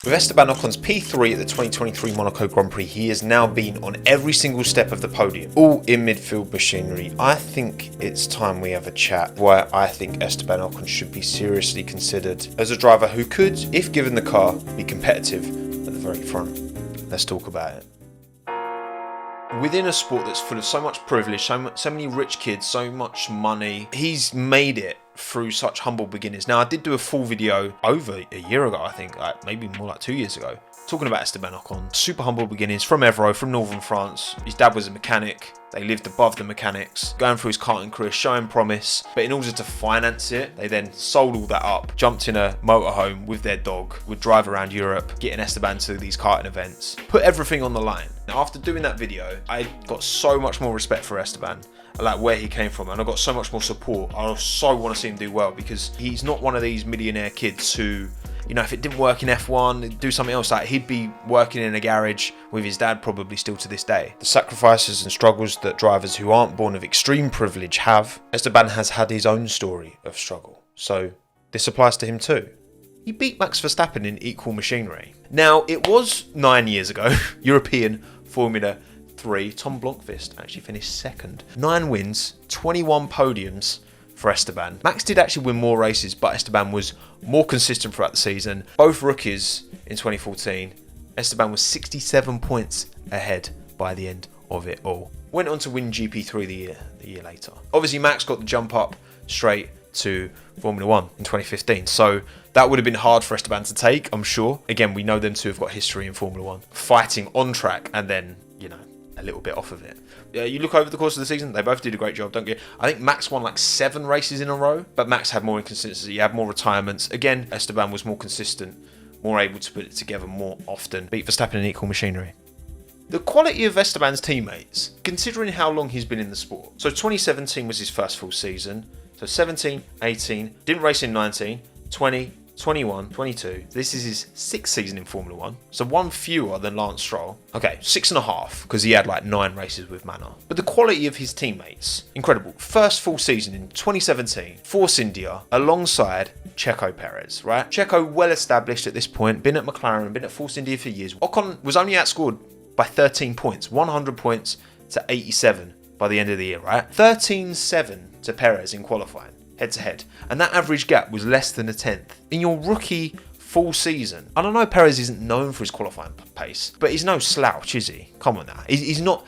With Esteban Ocon's P3 at the 2023 Monaco Grand Prix, he has now been on every single step of the podium, all in midfield machinery. I think it's time we have a chat why I think Esteban Ocon should be seriously considered as a driver who could, if given the car, be competitive at the very front. Let's talk about it. Within a sport that's full of so much privilege, so many rich kids, so much money, he's made it through such humble beginnings. Now, I did do a full video over a year ago, I think, maybe more like 2 years ago, talking about Esteban Ocon. Super humble beginnings from Evro, from northern France. His dad was a mechanic. They lived above the mechanics, going through his karting career, showing promise. But in order to finance it, they then sold all that up, jumped in a motorhome with their dog, would drive around Europe, getting Esteban to these karting events, put everything on the line. Now, after doing that video, I got so much more respect for Esteban. I like where he came from, and I got so much more support. I so want to see him do well because he's not one of these millionaire kids who, you know, if it didn't work in F1, do something else. Like, he'd be working in a garage with his dad probably still to this day. The sacrifices and struggles that drivers who aren't born of extreme privilege have, Esteban has had his own story of struggle. So this applies to him too. He beat Max Verstappen in equal machinery. Now, it was 9 years ago, European Formula 3, Tom Blomqvist actually finished second. 9 wins, 21 podiums for Esteban. Max did actually win more races, but Esteban was more consistent throughout the season. Both rookies in 2014. Esteban was 67 points ahead by the end of it all. Went on to win GP3 the year later. Obviously, Max got the jump up straight to Formula 1 in 2015. So that would have been hard for Esteban to take, I'm sure. Again, we know them two have got history in Formula 1. Fighting on track and then, you know, a little bit off of it. You look over the course of the season, they both did a great job, don't you? I think Max won like 7 races in a row, but Max had more inconsistency, he had more retirements. Again, Esteban was more consistent, more able to put it together more often. Beat Verstappen in equal machinery. The quality of Esteban's teammates, considering how long he's been in the sport. So 2017 was his first full season. So 17, 18, didn't race in 19, 20, 21, 22. This is his 6th season in Formula 1. So 1 fewer than Lance Stroll. Okay, 6.5, because he had like 9 races with Manor. But the quality of his teammates, incredible. First full season in 2017, Force India, alongside Checo Perez, right? Checo, well established at this point, been at McLaren, been at Force India for years. Ocon was only outscored by 13 points, 100 points to 87 by the end of the year, right? 13-7 to Perez in qualifying, head to head. And that average gap was less than a tenth. In your rookie full season, I don't know, Perez isn't known for his qualifying pace, but he's no slouch, is he? Come on now. He's not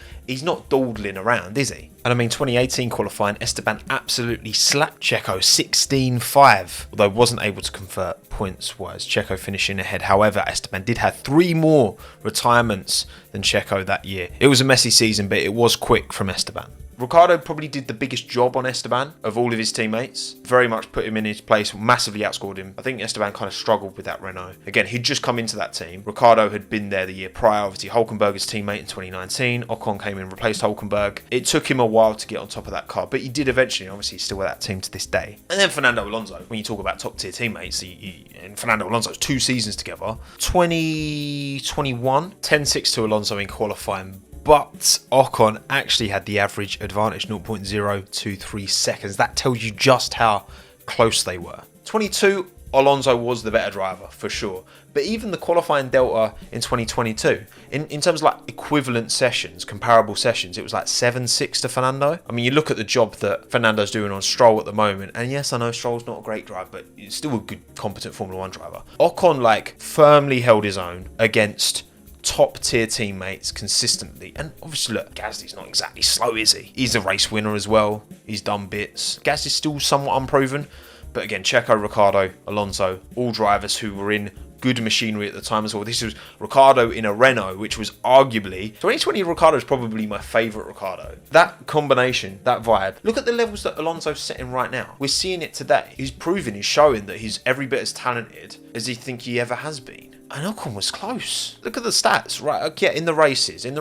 dawdling around, is he? And I mean, 2018 qualifying, Esteban absolutely slapped Checo 16-5, although wasn't able to convert points-wise, Checo finishing ahead. However, Esteban did have 3 more retirements than Checo that year. It was a messy season, but it was quick from Esteban. Ricciardo probably did the biggest job on Esteban of all of his teammates. Very much put him in his place, massively outscored him. I think Esteban kind of struggled with that Renault. Again, he'd just come into that team. Ricciardo had been there the year prior, obviously Hülkenberg's teammate in 2019. Ocon came in and replaced Hülkenberg. It took him a while to get on top of that car, but he did eventually. Obviously, he's still with that team to this day. And then Fernando Alonso. When you talk about top tier teammates, and Fernando Alonso's 2 seasons together. 2021, 10-6 to Alonso in qualifying. But Ocon actually had the average advantage, 0.023 seconds. That tells you just how close they were. 22, Alonso was the better driver, for sure. But even the qualifying delta in 2022, in terms of like equivalent sessions, comparable sessions, it was like 7-6 to Fernando. I mean, you look at the job that Fernando's doing on Stroll at the moment, and yes, I know Stroll's not a great driver, but he's still a good, competent Formula 1 driver. Ocon, like, firmly held his own against top tier teammates consistently. And obviously, look, Gasly's not exactly slow, is he? He's a race winner as well. He's done bits. Gasly's still somewhat unproven. But again, Checo, Ricciardo, Alonso, all drivers who were in good machinery at the time as well. This was Ricciardo in a Renault, which was arguably 2020 Ricciardo is probably my favourite Ricciardo. That combination, that vibe. Look at the levels that Alonso's setting right now. We're seeing it today. He's showing that he's every bit as talented as he think he ever has been. And Ocon was close. Look at the stats, right? Yeah, in the races in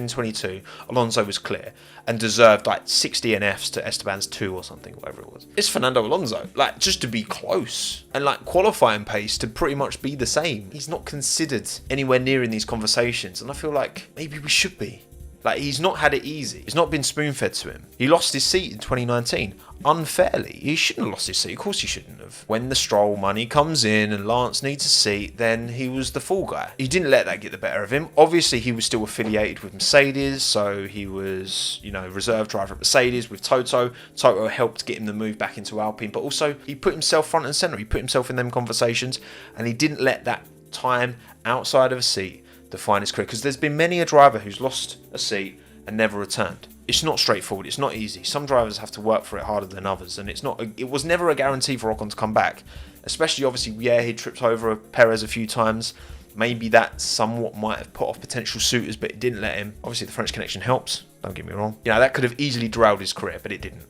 22, Alonso was clear and deserved like 60 NFs to Esteban's 2 or something, whatever it was. It's Fernando Alonso, like, just to be close and like qualifying pace to pretty much be the same. He's not considered anywhere near in these conversations, and I feel like maybe we should be. Like, he's not had it easy. It's not been spoon-fed to him. He lost his seat in 2019 unfairly. He shouldn't have lost his seat. Of course he shouldn't have. When the Stroll money comes in and Lance needs a seat, then he was the fall guy. He didn't let that get the better of him. Obviously, he was still affiliated with Mercedes, so he was, reserve driver at Mercedes with Toto. Toto helped get him the move back into Alpine, but also he put himself front and centre. He put himself in them conversations, and he didn't let that time outside of a seat define his career, because there's been many a driver who's lost a seat and never returned. It's not straightforward. It's not easy. Some drivers have to work for it harder than others, and it was never a guarantee for Ocon to come back. Especially, obviously, he tripped over Perez a few times. Maybe that somewhat might have put off potential suitors, but it didn't let him. Obviously, the French connection helps. Don't get me wrong. That could have easily derailed his career, but it didn't.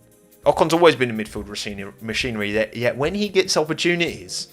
Ocon's always been a midfield machinery, yet when he gets opportunities,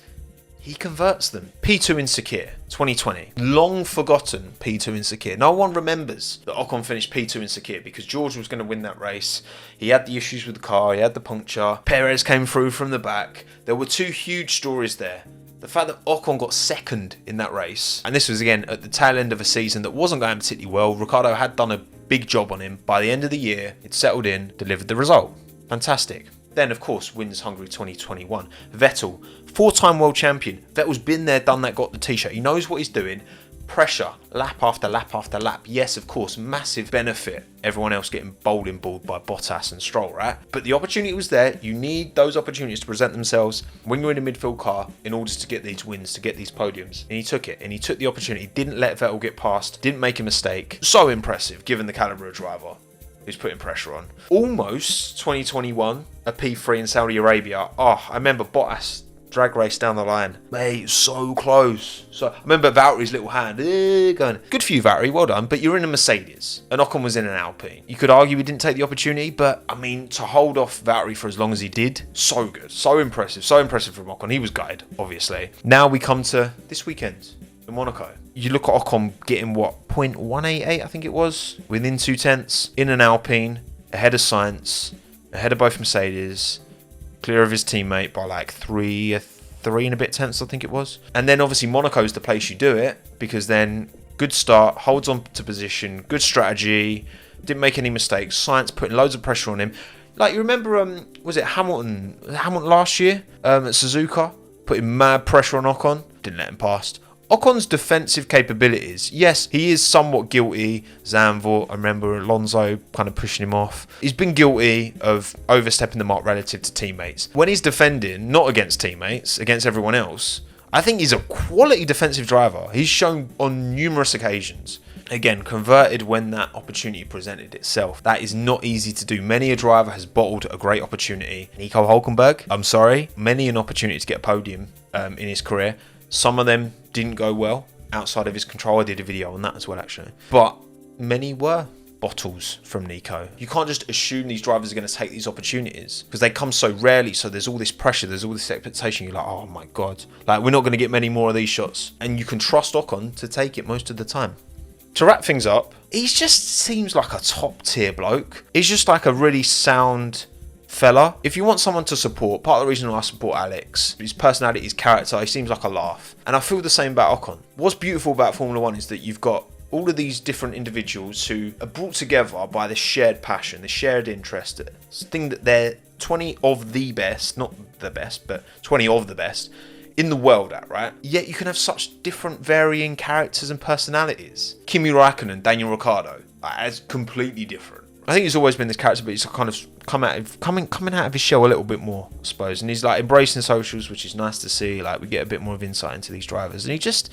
he converts them. P2 insecure, 2020. Long forgotten P2 insecure. No one remembers that Ocon finished P2 insecure because George was going to win that race. He had the issues with the car, he had the puncture. Perez came through from the back. There were two huge stories there. The fact that Ocon got second in that race, and this was again at the tail end of a season that wasn't going particularly well. Ricciardo had done a big job on him. By the end of the year, it settled in, delivered the result. Fantastic. Then, of course, wins Hungary 2021. Vettel, 4-time world champion. Vettel's been there, done that, got the t-shirt. He knows what he's doing. Pressure, lap after lap after lap. Yes, of course, massive benefit. Everyone else getting bowling balled by Bottas and Stroll, right? But the opportunity was there. You need those opportunities to present themselves when you're in a midfield car in order to get these wins, to get these podiums. And he took it, and he took the opportunity. Didn't let Vettel get past, didn't make a mistake. So impressive, given the calibre of driver who's putting pressure on. Almost 2021, a P3 in Saudi Arabia. I remember Bottas drag race down the line. Mate, so close. So I remember Valtteri's little hand going, good for you, Valtteri, well done, but you're in a Mercedes. And Ocon was in an Alpine. You could argue he didn't take the opportunity, but I mean, to hold off Valtteri for as long as he did, so good. So impressive from Ocon. He was gutted, obviously. Now we come to this weekend in Monaco. You look at Ocon getting 0.188, I think it was, within 0.2, in an Alpine, ahead of Sainz, ahead of both Mercedes, clear of his teammate by like three and a bit tenths, I think it was. And then obviously Monaco's the place you do it, because then good start, holds on to position, good strategy, didn't make any mistakes. Sainz putting loads of pressure on him. Like, you remember, was it Hamilton last year at Suzuka, putting mad pressure on Ocon, didn't let him past. Ocon's defensive capabilities, yes, he is somewhat guilty. Zandvoort, I remember Alonso kind of pushing him off. He's been guilty of overstepping the mark relative to teammates. When he's defending, not against teammates, against everyone else, I think he's a quality defensive driver. He's shown on numerous occasions. Again, converted when that opportunity presented itself. That is not easy to do. Many a driver has bottled a great opportunity. Nico Hülkenberg, I'm sorry, many an opportunity to get a podium in his career. Some of them didn't go well, outside of his control. I did a video on that as well, actually. But many were bottles from Nico. You can't just assume these drivers are going to take these opportunities, because they come so rarely. So there's all this pressure, there's all this expectation. You're like, oh my God, like, we're not going to get many more of these shots. And you can trust Ocon to take it most of the time. To wrap things up, he just seems like a top tier bloke. He's just like a really sound fella. If you want someone to support, part of the reason I support Alex, his personality, his character, he seems like a laugh. And I feel the same about Ocon. What's beautiful about Formula One is that you've got all of these different individuals who are brought together by this shared passion, this shared interest, this thing that they're 20 of the best, not the best, but 20 of the best in the world at, right? Yet you can have such different varying characters and personalities. Kimi Räikkönen, Daniel Ricciardo, as completely different. I think he's always been this character, but he's kind of coming out of his shell a little bit more, I suppose. And he's like embracing socials, which is nice to see. Like, we get a bit more of insight into these drivers. And he just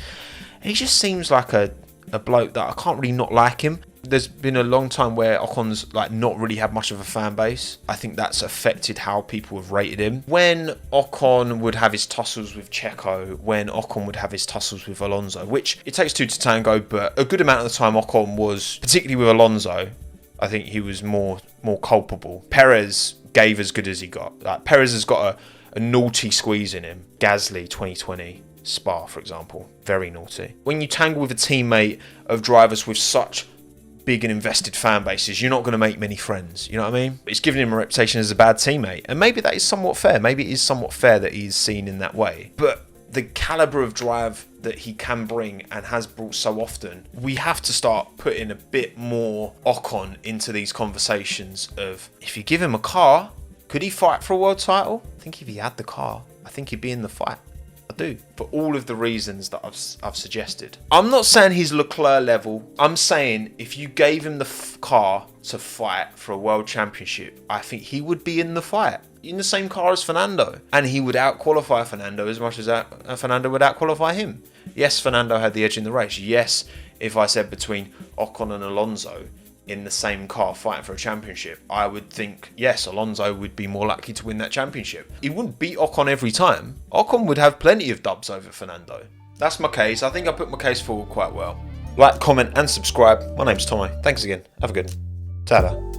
seems like a bloke that I can't really not like him. There's been a long time where Ocon's like not really had much of a fan base. I think that's affected how people have rated him. When Ocon would have his tussles with Checo, when Ocon would have his tussles with Alonso, which it takes two to tango, but a good amount of the time Ocon was, particularly with Alonso, I think he was more culpable. Perez gave as good as he got. Like, Perez has got a naughty squeeze in him. Gasly 2020, Spa, for example, very naughty. When you tangle with a teammate of drivers with such big and invested fan bases, you're not going to make many friends. You know what I mean? It's giving him a reputation as a bad teammate. And maybe that is somewhat fair. Maybe it is somewhat fair that he's seen in that way. But the caliber of drive that he can bring and has brought so often, we have to start putting a bit more Ocon into these conversations of, if you give him a car, could he fight for a world title? I think if he had the car, I think he'd be in the fight. I do, for all of the reasons that I've suggested. I'm not saying he's Leclerc level. I'm saying if you gave him the car to fight for a world championship, I think he would be in the fight, in the same car as Fernando, and he would out-qualify Fernando as much as Fernando would out-qualify him. Yes, Fernando had the edge in the race. Yes, if I said between Ocon and Alonso in the same car fighting for a championship, I would think, yes, Alonso would be more likely to win that championship. He wouldn't beat Ocon every time. Ocon would have plenty of dubs over Fernando. That's my case. I think I put my case forward quite well. Like, comment and subscribe. My name's Tommo. Thanks again. Have a good one. Ta-da.